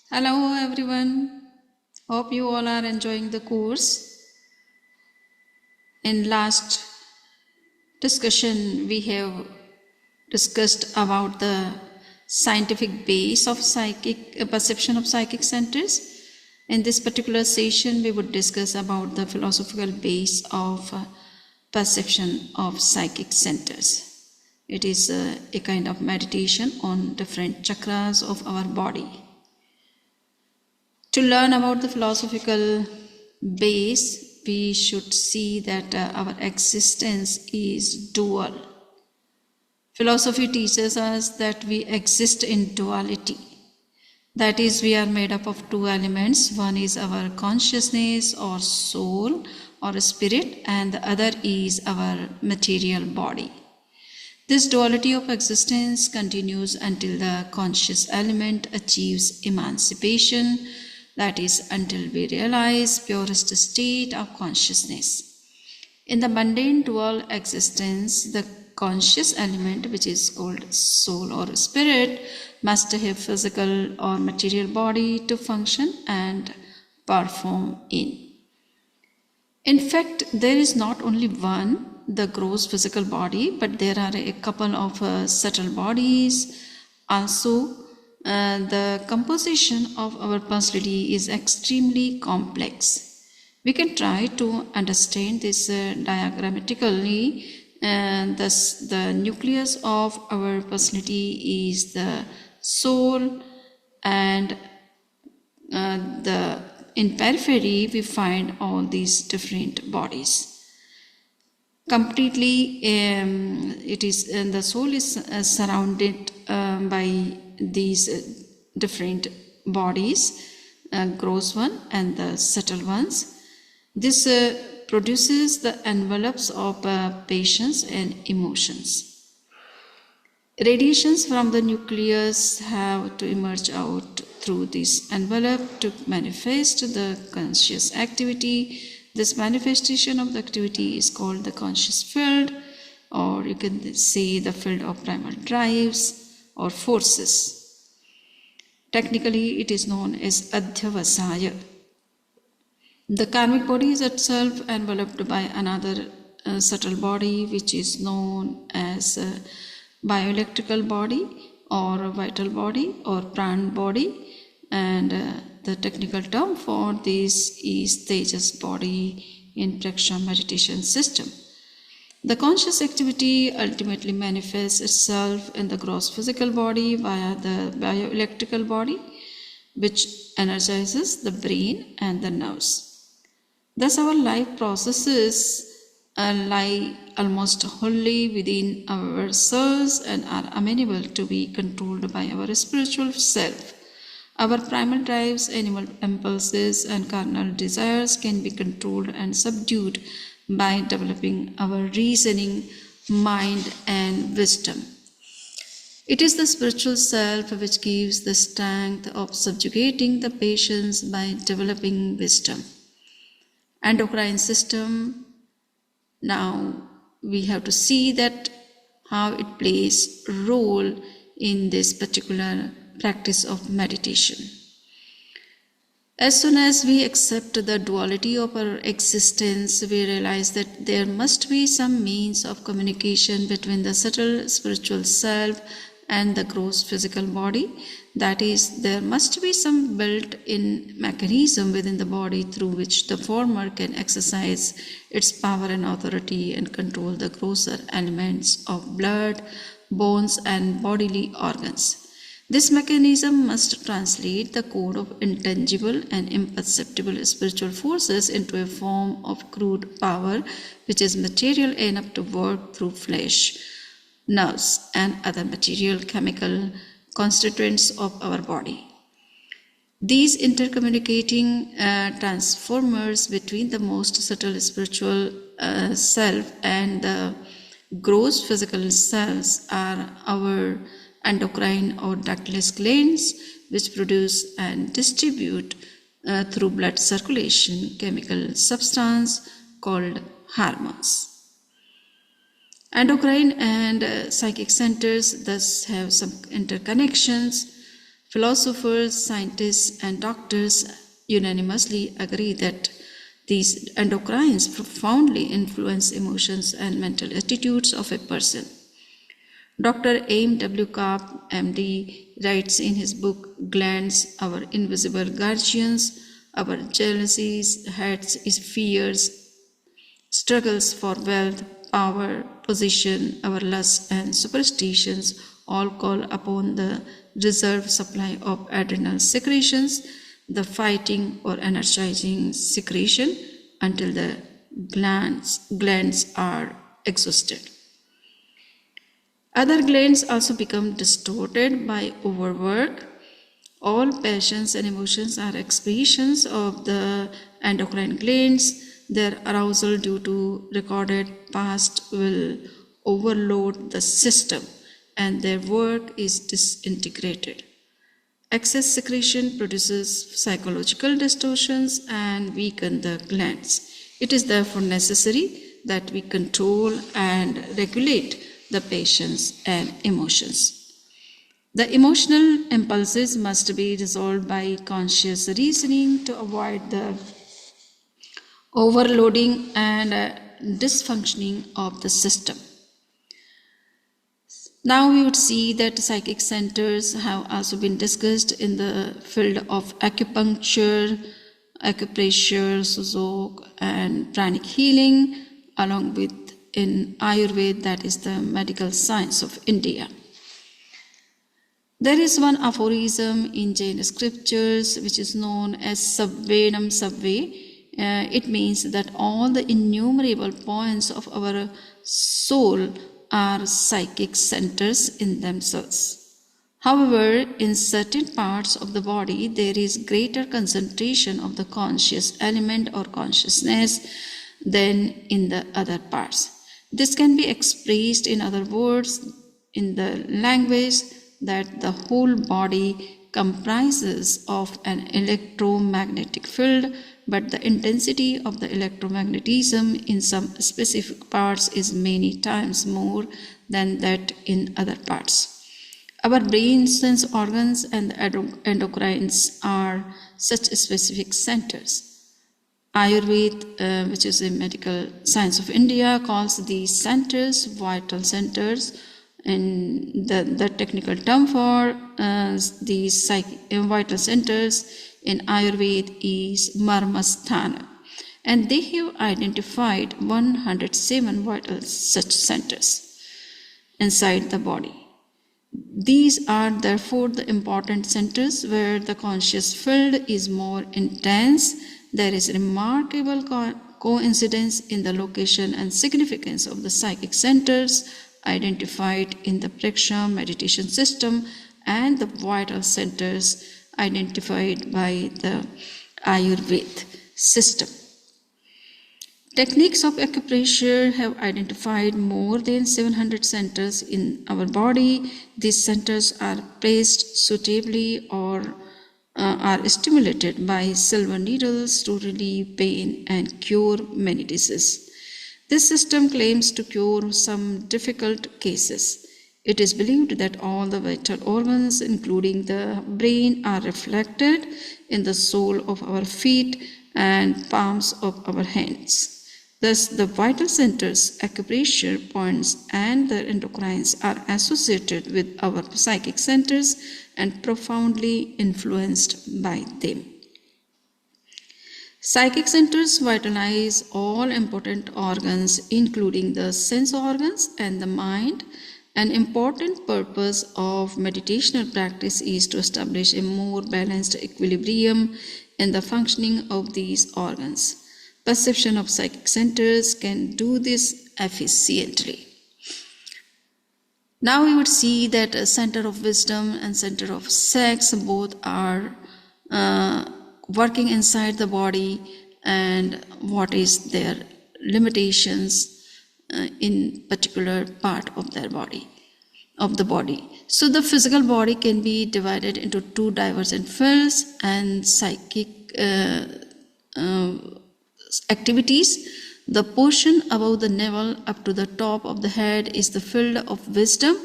Hello everyone. Hope you all are enjoying the course. In last discussion we have discussed about the scientific base of psychic perception of psychic centers. In this particular session we would discuss about the philosophical base of perception of psychic centers. It is a kind of meditation on different chakras of our body. To learn about the philosophical base, we should see that our existence is dual. Philosophy teaches us that we exist in duality. That is, we are made up of two elements. One is our consciousness or soul or spirit, and the other is our material body. This duality of existence continues until the conscious element achieves emancipation. That is, until we realize purest state of consciousness. In the mundane dual existence, the conscious element, which is called soul or spirit, must have physical or material body to function and perform in. In fact, there is not only one, the gross physical body, but there are a couple of subtle bodies also. The composition of our personality is extremely complex. We can try to understand this diagrammatically. Thus, the nucleus of our personality is the soul, and in periphery we find all these different bodies. Completely, it is the soul is surrounded by these different bodies, gross one and the subtle ones. This produces the envelopes of passions and emotions. Radiations from the nucleus have to emerge out through this envelope to manifest the conscious activity. This manifestation of the activity is called the conscious field, or you can say the field of primal drives or forces. Technically, it is known as adhyavasaya. The karmic body is itself enveloped by another subtle body, which is known as a bioelectrical body or vital body or pran body, and the technical term for this is Tejas body in Praksha meditation system. The conscious activity ultimately manifests itself in the gross physical body via the bioelectrical body, which energizes the brain and the nerves. Thus, our life processes lie almost wholly within ourselves and are amenable to be controlled by our spiritual self. Our primal drives, animal impulses, and carnal desires can be controlled and subdued by developing our reasoning, mind, and wisdom. It is the spiritual self which gives the strength of subjugating the passions by developing wisdom. Endocrine system, now we have to see that how it plays a role in this particular practice of meditation. As soon as we accept the duality of our existence, we realize that there must be some means of communication between the subtle spiritual self and the gross physical body. That is, there must be some built-in mechanism within the body through which the former can exercise its power and authority and control the grosser elements of blood, bones, and bodily organs. This mechanism must translate the code of intangible and imperceptible spiritual forces into a form of crude power which is material enough to work through flesh, nerves, and other material chemical constituents of our body. These intercommunicating transformers between the most subtle spiritual self and the gross physical selves are our endocrine or ductless glands, which produce and distribute through blood circulation chemical substance called hormones. Endocrine and psychic centers thus have some interconnections. Philosophers, scientists, and doctors unanimously agree that these endocrines profoundly influence emotions and mental attitudes of a person. Dr. Aim W. Karp, MD, writes in his book Glands, Our Invisible Guardians, our jealousies, hates, fears, struggles for wealth, power, position, our lusts and superstitions all call upon the reserve supply of adrenal secretions, the fighting or energizing secretion until the glands are exhausted. Other glands also become distorted by overwork. All passions and emotions are expressions of the endocrine glands. Their arousal due to recorded past will overload the system and their work is disintegrated. Excess secretion produces psychological distortions and weaken the glands. It is therefore necessary that we control and regulate the passions and emotions. The emotional impulses must be resolved by conscious reasoning to avoid the overloading and dysfunctioning of the system. Now we would see that psychic centers have also been discussed in the field of acupuncture, acupressure, Suzhou, and pranic healing, along with in Ayurveda, that is the medical science of India. There is one aphorism in Jain scriptures which is known as Sabvenam Sabve. It means that all the innumerable points of our soul are psychic centers in themselves. However, in certain parts of the body, there is greater concentration of the conscious element or consciousness than in the other parts. This can be expressed in other words in the language that the whole body comprises of an electromagnetic field, but the intensity of the electromagnetism in some specific parts is many times more than that in other parts. Our brain, sense organs, and the endocrines are such specific centers. Ayurveda, which is a medical science of India, calls these centers vital centers, and the technical term for these vital centers in Ayurveda is Marmasthana, and they have identified 107 vital such centers inside the body. These are therefore the important centers where the conscious field is more intense. There is remarkable coincidence in the location and significance of the psychic centers identified in the Pragya meditation system and the vital centers identified by the Ayurveda system. Techniques of acupressure have identified more than 700 centers in our body. These centers are placed suitably or are stimulated by silver needles to relieve pain and cure many diseases. This system claims to cure some difficult cases. It is believed that all the vital organs, including the brain, are reflected in the sole of our feet and palms of our hands. Thus, the vital centers, acupressure points, and the endocrines are associated with our psychic centers and profoundly influenced by them. Psychic centers vitalize all important organs, including the sense organs and the mind. An important purpose of meditational practice is to establish a more balanced equilibrium in the functioning of these organs. Perception of psychic centers can do this efficiently. Now we would see that a center of wisdom and center of sex both are working inside the body, and what is their limitations in particular part of their body, of the body. So the physical body can be divided into two divergent fields, and psychic activities. The portion above the navel up to the top of the head is the field of wisdom,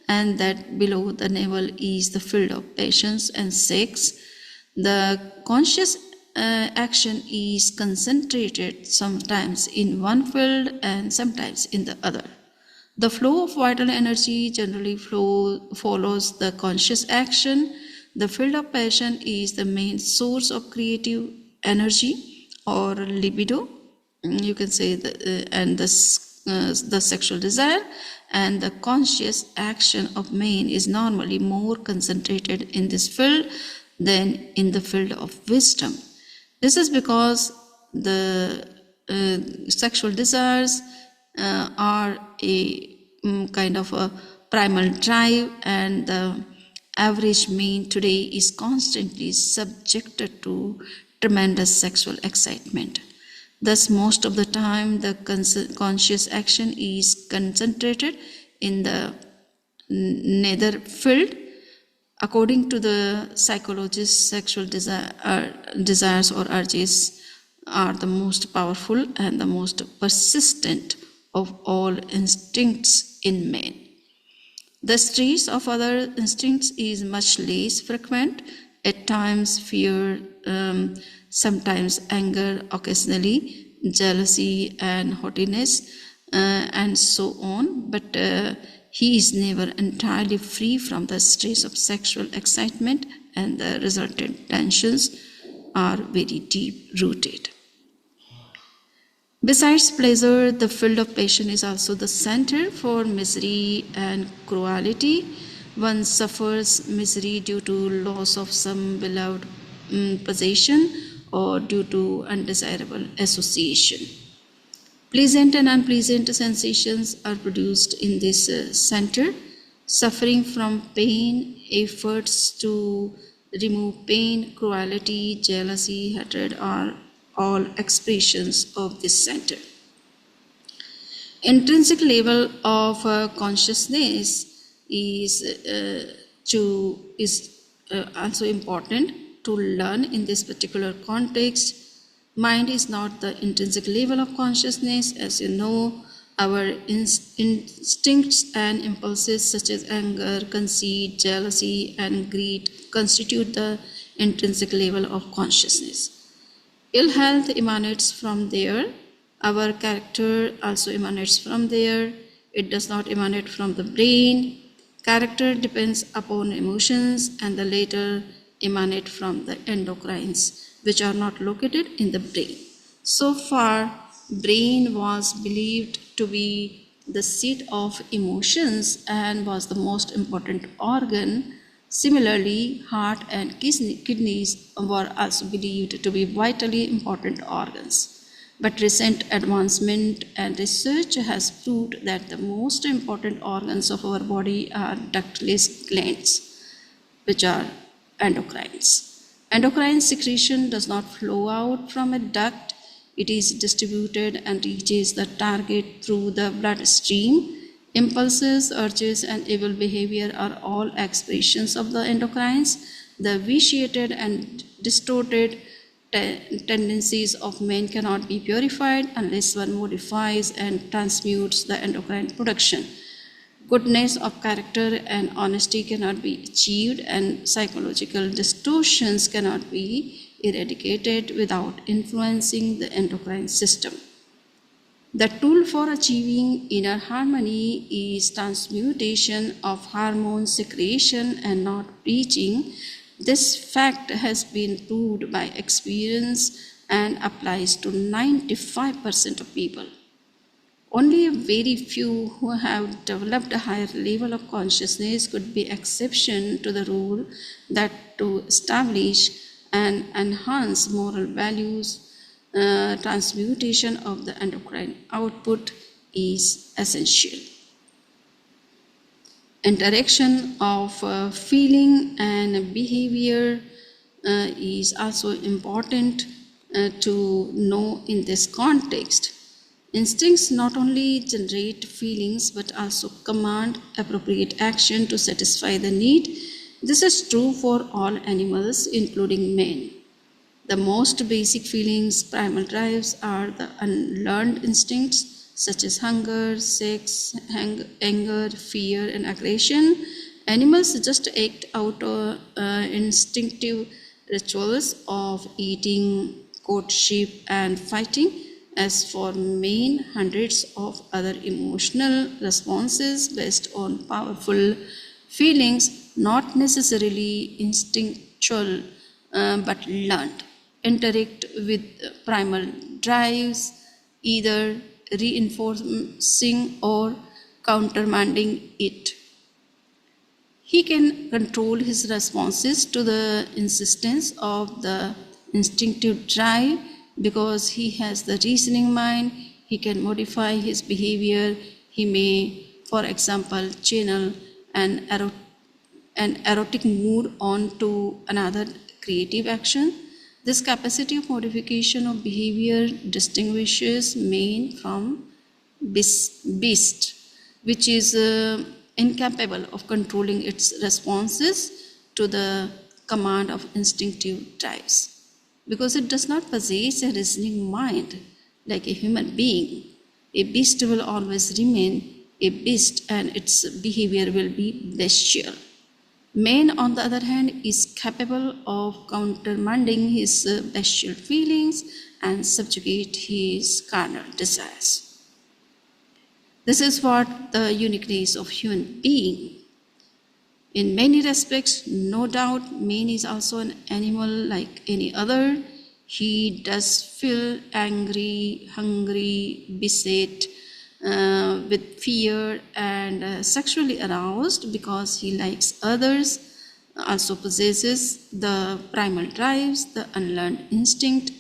and that below the navel is the field of passions and sex. The conscious action is concentrated sometimes in one field and sometimes in the other. The flow of vital energy generally follows the conscious action. The field of passion is the main source of creative energy or libido, you can say, and the sexual desire, and the conscious action of man is normally more concentrated in this field than in the field of wisdom. This is because the sexual desires are a kind of a primal drive, and the average man today is constantly subjected to tremendous sexual excitement. Thus, most of the time, the conscious action is concentrated in the nether field. According to the psychologists, sexual desires or urges are the most powerful and the most persistent of all instincts in men. The stress of other instincts is much less frequent, at times fear, sometimes anger, occasionally jealousy and haughtiness, and so on, but he is never entirely free from the stress of sexual excitement, and the resultant tensions are very deep rooted. Besides pleasure, the field of passion is also the center for misery and cruelty. One suffers misery due to loss of some beloved possession or due to undesirable association. Pleasant and unpleasant sensations are produced in this center. Suffering from pain, efforts to remove pain, cruelty, jealousy, hatred are all expressions of this center. Intrinsic level of consciousness is also important to learn in this particular context. Mind is not the intrinsic level of consciousness. As you know, our instincts and impulses such as anger, conceit, jealousy, and greed constitute the intrinsic level of consciousness. Ill health emanates from there. Our character also emanates from there. It does not emanate from the brain. Character depends upon emotions, and the latter emanate from the endocrines, which are not located in the brain. So far, brain was believed to be the seat of emotions and was the most important organ. Similarly, heart and kidneys were also believed to be vitally important organs. But recent advancement and research has proved that the most important organs of our body are ductless glands, which are endocrines. Endocrine secretion does not flow out from a duct. It is distributed and reaches the target through the bloodstream. Impulses, urges, and evil behavior are all expressions of the endocrines. The vitiated and distorted tendencies of men cannot be purified unless one modifies and transmutes the endocrine production. Goodness of character and honesty cannot be achieved, and psychological distortions cannot be eradicated without influencing the endocrine system. The tool for achieving inner harmony is transmutation of hormone secretion and not preaching. This fact has been proved by experience and applies to 95% of people. Only a very few who have developed a higher level of consciousness could be exception to the rule that to establish and enhance moral values, transmutation of the endocrine output is essential. Interaction of feeling and behavior is also important to know in this context. Instincts not only generate feelings but also command appropriate action to satisfy the need. This is true for all animals, including men. The most basic feelings, primal drives, are the unlearned instincts such as hunger, sex, anger, fear, and aggression. Animals just act out instinctive rituals of eating, courtship, and fighting. As for man, hundreds of other emotional responses based on powerful feelings, not necessarily instinctual but learned, interact with primal drives, either reinforcing or countermanding it. He can control his responses to the insistence of the instinctive drive because he has the reasoning mind. He can modify his behavior. He may, for example, channel an erotic mood onto another creative action. This capacity of modification of behavior distinguishes man from beast, which is incapable of controlling its responses to the command of instinctive drives. Because it does not possess a reasoning mind like a human being, a beast will always remain a beast and its behavior will be bestial. Man, on the other hand, is capable of countermanding his bestial feelings and subjugate his carnal desires. This is what the uniqueness of human being. In many respects, no doubt, man is also an animal like any other. He does feel angry, hungry, beset with fear and sexually aroused because he likes others, also possesses the primal drives, the unlearned instinct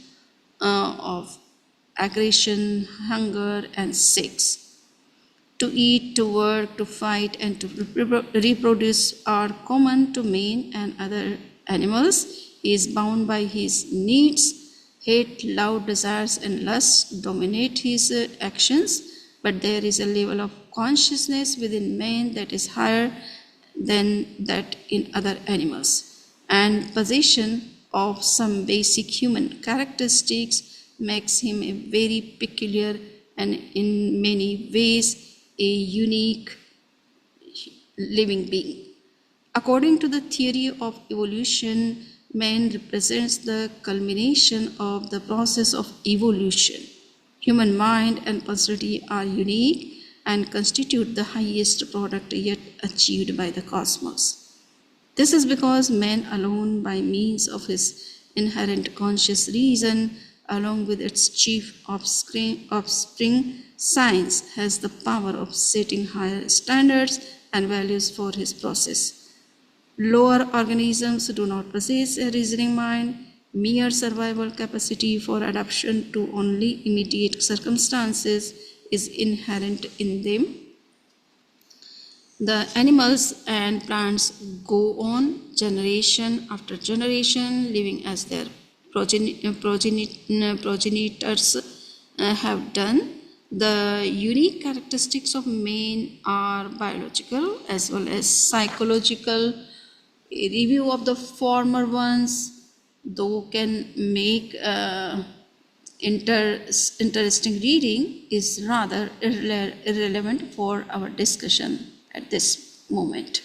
of aggression, hunger, and sex. To eat, to work, to fight, and to reproduce are common to man and other animals. He is bound by his needs. Hate, love, desires, and lust dominate his actions, but there is a level of consciousness within man that is higher than that in other animals. And possession of some basic human characteristics makes him a very peculiar and in many ways a unique living being. According to the theory of evolution, man represents the culmination of the process of evolution. Human mind and personality are unique and constitute the highest product yet achieved by the cosmos. This is because man alone, by means of his inherent conscious reason, along with its chief offspring, science, has the power of setting higher standards and values for his process. Lower organisms do not possess a reasoning mind. Mere survival capacity for adaptation to only immediate circumstances is inherent in them. The animals and plants go on generation after generation, living as their progenitors have done. The unique characteristics of man are biological as well as psychological. A review of the former ones, though, can make interesting reading, is rather irrelevant for our discussion at this moment.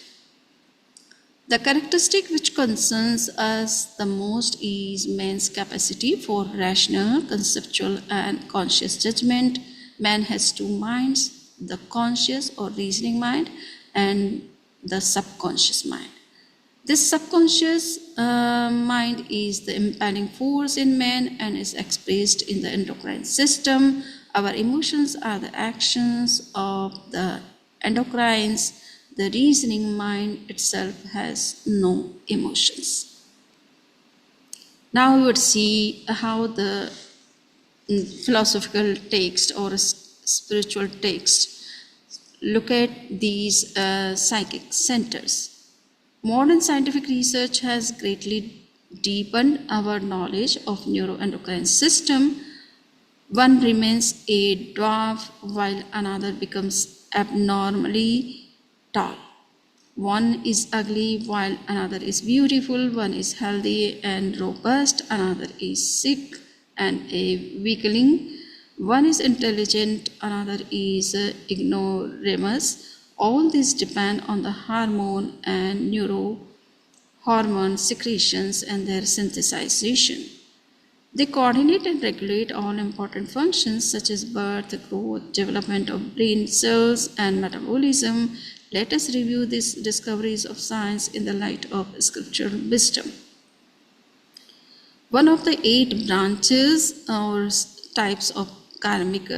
The characteristic which concerns us the most is man's capacity for rational, conceptual, and conscious judgment. Man has two minds, the conscious or reasoning mind and the subconscious mind. This subconscious mind is the impelling force in man and is expressed in the endocrine system. Our emotions are the actions of the endocrines. The reasoning mind itself has no emotions. Now we would see how the philosophical text or spiritual text look at these psychic centers. Modern scientific research has greatly deepened our knowledge of neuroendocrine system. One remains a dwarf while another becomes abnormally tall. One is ugly while another is beautiful. One is healthy and robust, another is sick and a weakling. One is intelligent, another is ignoramus. All these depend on the hormone and neurohormone secretions and their synthesization. They coordinate and regulate all important functions such as birth, growth, development of brain cells, and metabolism. Let us review these discoveries of science in the light of scriptural wisdom. One of the 8 branches or types of karmic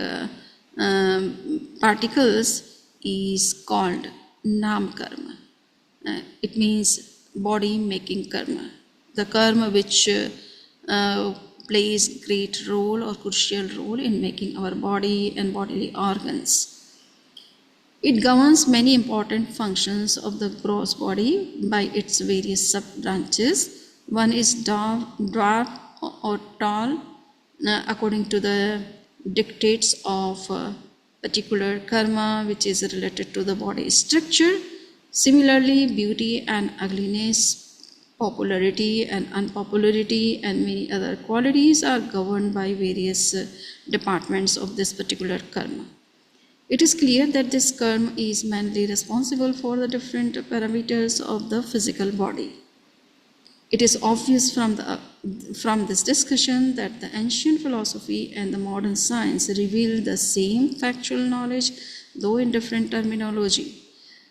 particles is called Nam Karma. It means body making karma. The karma which plays great role or crucial role in making our body and bodily organs. It governs many important functions of the gross body by its various sub-branches. One is dwarf or tall, according to the dictates of particular karma which is related to the body structure. Similarly, beauty and ugliness, popularity and unpopularity, and many other qualities are governed by various departments of this particular karma. It is clear that this karma is mainly responsible for the different parameters of the physical body. It is obvious from this discussion that the ancient philosophy and the modern science reveal the same factual knowledge, though in different terminology.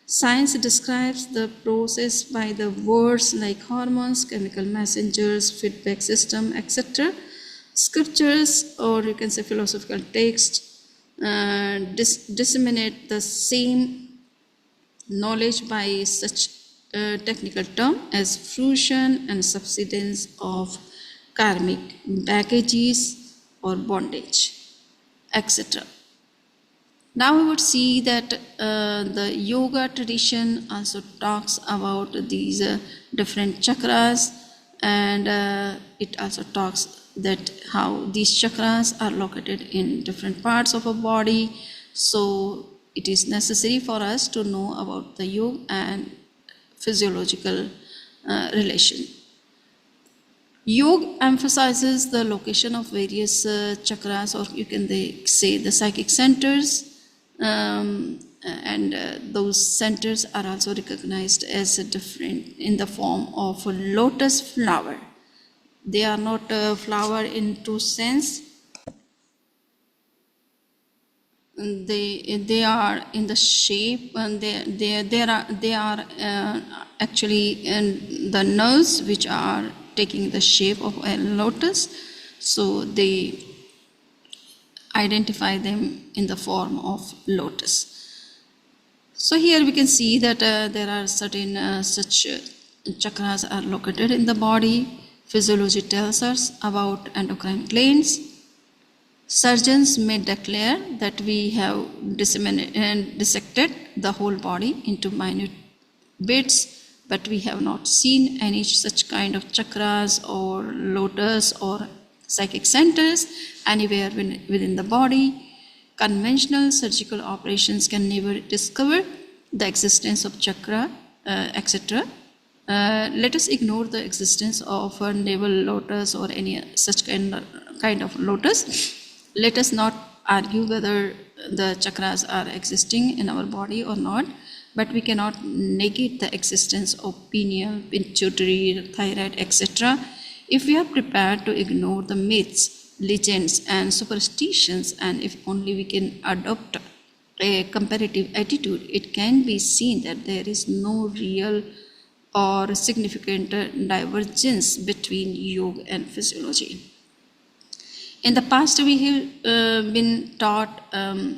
Science describes the process by the words like hormones, chemical messengers, feedback system, etc. Scriptures, or you can say philosophical texts, disseminate the same knowledge by such technical term as fruition and subsidence of karmic baggages or bondage, etc. Now we would see that the yoga tradition also talks about these different chakras, and it also talks that how these chakras are located in different parts of our body. So it is necessary for us to know about the yoga and physiological relation. Yoga emphasizes the location of various chakras, or you can say the psychic centers, and those centers are also recognized as different in the form of a lotus flower. They are not a flower in true sense. They are in the shape, and they are actually in the nerves which are taking the shape of a lotus. So they identify them in the form of lotus. So here we can see that there are certain such chakras are located in the body. Physiology tells us about endocrine glands. Surgeons may declare that we have dissected the whole body into minute bits, but we have not seen any such kind of chakras or lotus or psychic centers anywhere within the body. Conventional surgical operations can never discover the existence of chakra, etc. Let us ignore the existence of a navel lotus or any such kind of lotus. Let us not argue whether the chakras are existing in our body or not, but we cannot negate the existence of pineal, pituitary, thyroid, etc. if we are prepared to ignore the myths, legends, and superstitions, and if only we can adopt a comparative attitude, it can be seen that there is no real or significant divergence between yoga and physiology. In the past, we have been taught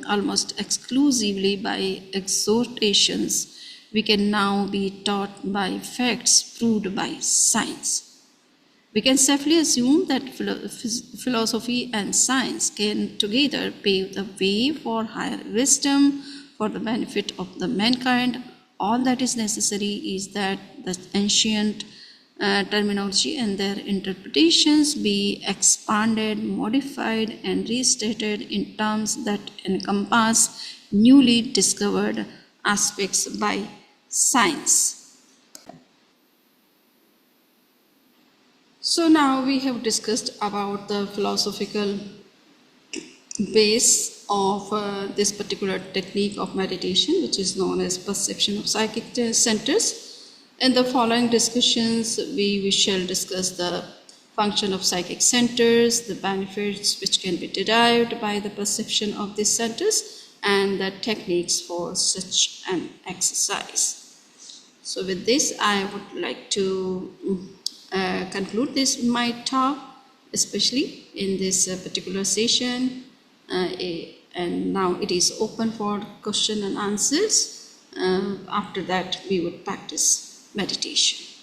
almost exclusively by exhortations. We can now be taught by facts proved by science. We can safely assume that philosophy and science can together pave the way for higher wisdom for the benefit of the mankind. All that is necessary is that the ancient terminology and their interpretations be expanded, modified, and restated in terms that encompass newly discovered aspects by science. So now we have discussed about the philosophical base of this particular technique of meditation, which is known as perception of psychic centers. In the following discussions, we shall discuss the function of psychic centers, the benefits which can be derived by the perception of these centers, and the techniques for such an exercise. So with this, I would like to conclude this my talk, especially in this particular session. And now it is open for question and answers. After that, we would practice meditation.